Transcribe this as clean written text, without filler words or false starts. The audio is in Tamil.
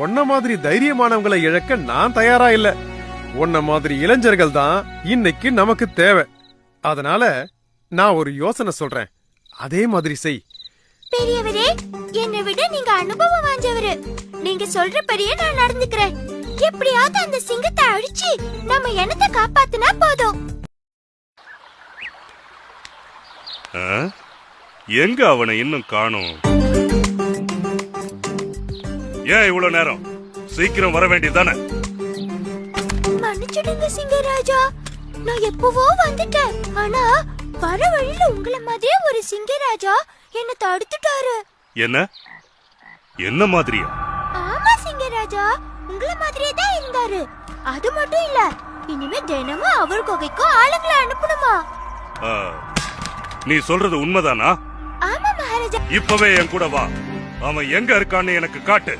உன்ன மாதிரி தைரியமானவங்களை இழக்க நான் தயாரா இல்ல. உன்ன மாதிரி இளைஞர்கள் தான் இன்னைக்கு நமக்கு தேவை. அதனால நான் ஒரு யோசனை சொல்றேன், அதே மாதிரி செய். பெரியவரே, என்னை விட நீங்க அனுபவம் வாஞ்சவரு. நீங்க சொல்றபடியே நான் நடந்துக்கிறேன். எப்படியாவது அந்த சிங்கத்தை அழிச்சு நம்ம இனத்தை காப்பாத்தினா போதும். எங்க அவனை இன்னும் காணோம்? ஏன் இவ்வளவு நேரம்? சீக்கிரம் வர வேண்டியதானே? மன்னிச்சிடுங்க சிங்கராஜா, நான் எப்பவோ வந்துட்டேன். ஆனா வர வழியில உங்கள மாதிரியே ஒரு சிங்கராஜா என்ன தடுத்துட்டாரு. என்ன மாதிரியா? ஆமா சிங்கராஜா, உங்கள மாதிரியே தான் இருந்தாரு. அது மட்டும் இல்ல, இனிமே தினமும் அவர் குகைக்கு ஆளுங்களை அனுப்பணுமா? நீ சொல்றது உண்மைதானா? ஆமா மகாராஜா. இப்பவே என் கூட வா. அவன் எங்க இருக்கான்னு எனக்கு காட்டு.